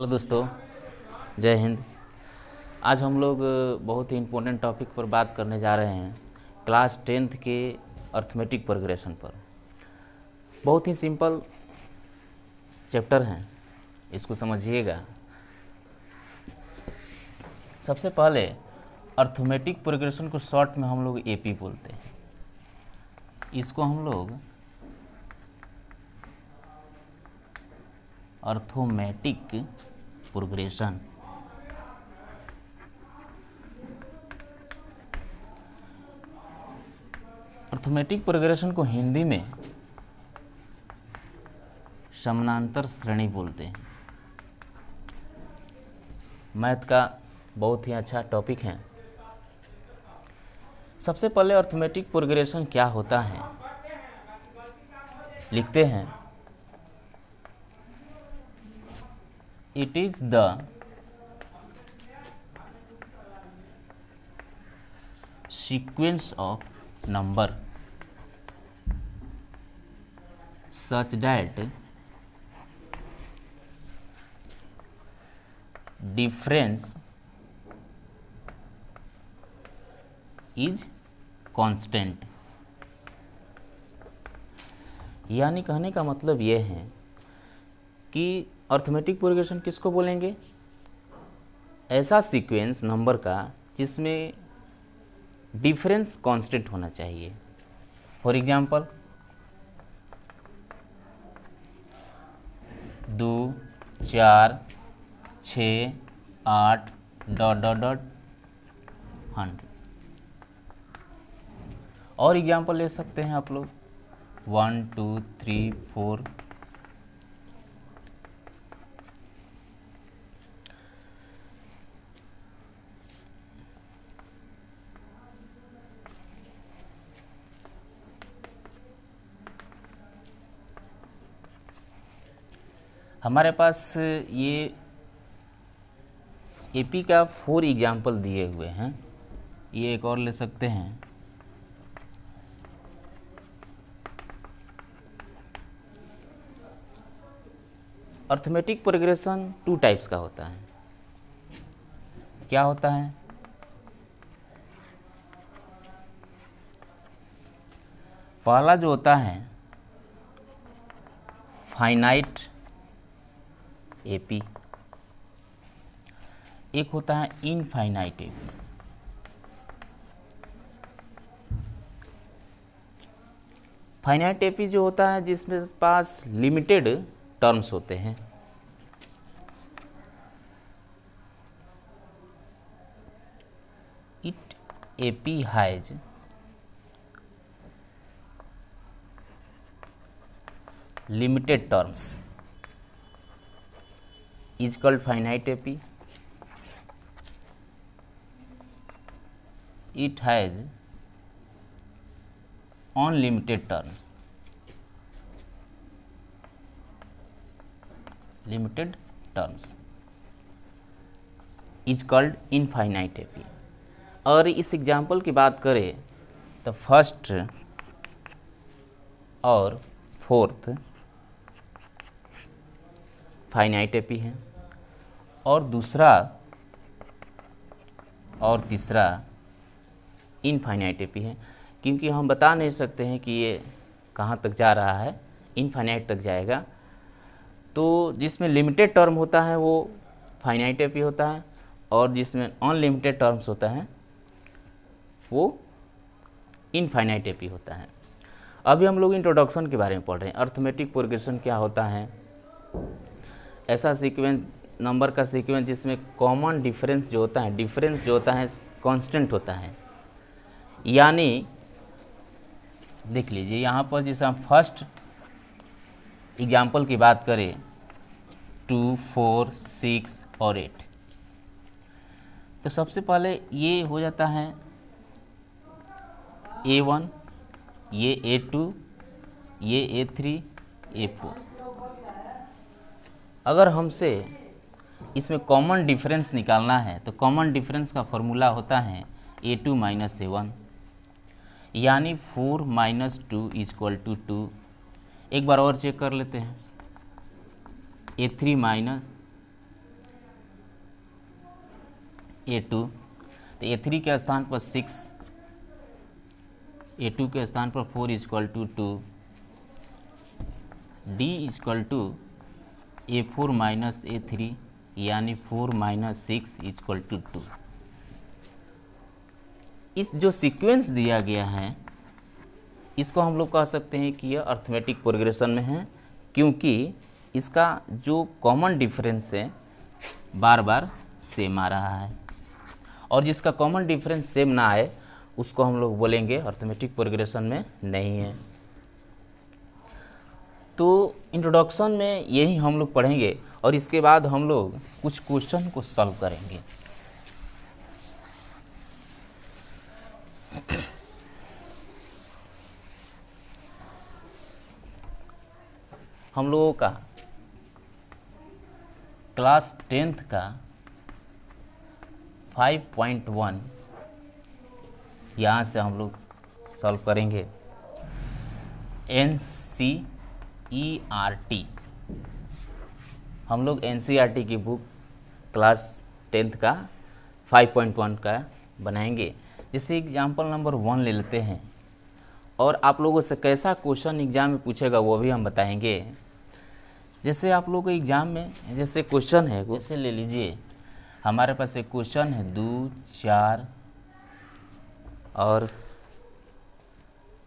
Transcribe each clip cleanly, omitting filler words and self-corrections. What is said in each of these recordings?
Hello दोस्तों, जय हिंद। आज हम लोग बहुत ही इम्पोर्टेंट टॉपिक पर बात करने जा रहे हैं, क्लास 10th के अर्थमेटिक प्रोग्रेशन पर। बहुत ही सिंपल चैप्टर हैं, इसको समझिएगा। सबसे पहले अर्थमेटिक प्रोग्रेशन को शॉर्ट में हम लोग एपी बोलते हैं। इसको हम लोग अर्थमेटिक प्रोग्रेशन अर्थमेटिक प्रोग्रेशन को हिंदी में समानांतर श्रेणी बोलते हैं। मैथ का बहुत ही अच्छा टॉपिक है। सबसे पहले अर्थमेटिक प्रोग्रेशन क्या होता है, लिखते हैं। It is the sequence of number such that difference is constant। यानी कहने का मतलब ये है कि अर्थमेटिक प्रोग्रेशन किसको बोलेंगे? ऐसा सीक्वेंस नंबर का जिसमें डिफरेंस कांस्टेंट होना चाहिए। For example 2, 4, 6, 8 ... 100। और एग्जांपल ले सकते हैं आप लोग 1, 2, 3, 4। हमारे पास ये एपी का 4 एग्जाम्पल दिए हुए हैं। ये एक और ले सकते हैं। अर्थमेटिक प्रोग्रेशन 2 टाइप्स का होता है। क्या होता है? पहला जो होता है फाइनाइट एपी, एक होता है इनफाइनाइट एपी। फाइनाइट एपी जो होता है जिसमें पास लिमिटेड टर्म्स होते हैं। It AP has limited terms is called finite AP. It has unlimited terms, limited terms is called infinite AP। और इस एग्जाम्पल की बात करें तो फर्स्ट और फोर्थ फाइनाइट एपी है, और दूसरा और तीसरा इनफाइनाइट एपी है। क्योंकि हम बता नहीं सकते हैं कि ये कहाँ तक जा रहा है, इनफाइनाइट तक जाएगा। तो जिसमें लिमिटेड टर्म होता है वो फाइनाइट एपी होता है, और जिसमें अनलिमिटेड टर्म्स होता है वो इनफाइनाइट एपी होता है। अभी हम लोग इंट्रोडक्शन के बारे में पढ़ रहे हैं। अर्थमेटिक प्रोग्रेशन क्या होता है? ऐसा सीक्वेंस, नंबर का सीक्वेंस जिसमें कॉमन डिफरेंस जो होता है कांस्टेंट होता है। यानी देख लीजिए यहाँ पर जैसे हम फर्स्ट एग्जाम्पल की बात करें 2, 4, 6 और 8, तो सबसे पहले ये हो जाता है A1, ये A2, ये A3, A4। अगर हमसे इसमें कॉमन डिफरेंस निकालना है तो कॉमन डिफरेंस का फॉर्मूला होता है A2 - A1, यानी 4 - 2 = 2। एक बार और चेक कर लेते हैं। A3 - A2, तो A3 के स्थान पर 6, A2 के स्थान पर 4 equal to 2, D equal to A4 minus A3 यानी 4 माइनस 6 इक्वल टू 2। इस जो सीक्वेंस दिया गया है इसको हम लोग कह सकते हैं कि यह अर्थमेटिक प्रोग्रेशन में है, क्योंकि इसका जो कॉमन डिफरेंस है बार बार सेम आ रहा है, और जिसका कॉमन डिफरेंस सेम ना आए उसको हम लोग बोलेंगे अर्थमेटिक प्रोग्रेशन में नहीं है। तो इंट्रोडक्शन में यही हम लोग पढ़ेंगे और इसके बाद हम लोग कुछ क्वेश्चन को सॉल्व करेंगे। हम लोगों का क्लास 10th का 5.1 यहाँ से हम लोग सॉल्व करेंगे। NCERT, हम लोग NCERT की बुक क्लास 10th का 5.1 का बनाएंगे। जैसे एग्जाम्पल नंबर 1 ले लेते हैं और आप लोगों से कैसा क्वेश्चन एग्जाम में पूछेगा वो भी हम बताएंगे। जैसे आप लोगों को एग्जाम में जैसे क्वेश्चन है, जैसे ले लीजिए हमारे पास एक क्वेश्चन है 2, 4 और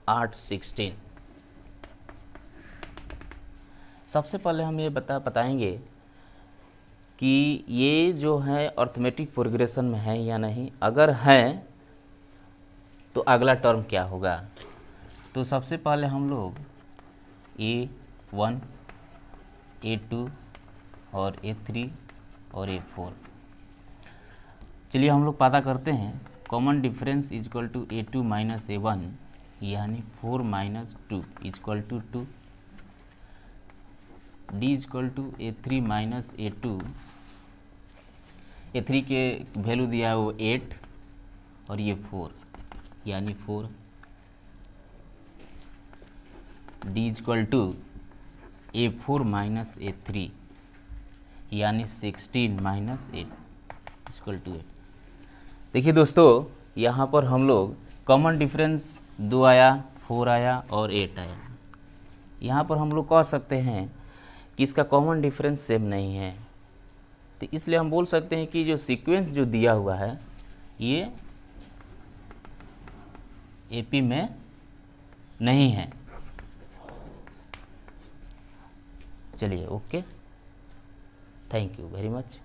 8, 16। सबसे पहले हम ये बताएंगे कि ये जो है अर्थमेटिक प्रोग्रेशन में है या नहीं। अगर है तो अगला टर्म क्या होगा। तो सबसे पहले हम लोग A1, A2 और A3 और A4, चलिए हम लोग पता करते हैं। Common difference equal to A2 minus A1 यानी 4 minus 2 equal to 2, D equal to A3 minus A2, A3 के वैल्यू दिया है वो 8 और ये 4 यानी 4, D equal to A4 minus A3 यानी 16 माइनस 8 इक्वल टू 8। देखिए दोस्तों, यहाँ पर हम लोग कॉमन डिफरेंस 2 आया, 4 आया और 8 आया। यहाँ पर हम लोग कह सकते हैं कि इसका कॉमन डिफरेंस सेम नहीं है, तो इसलिए हम बोल सकते हैं कि जो सीक्वेंस जो दिया हुआ है ये AP में नहीं है। चलिए, okay, thank you very much.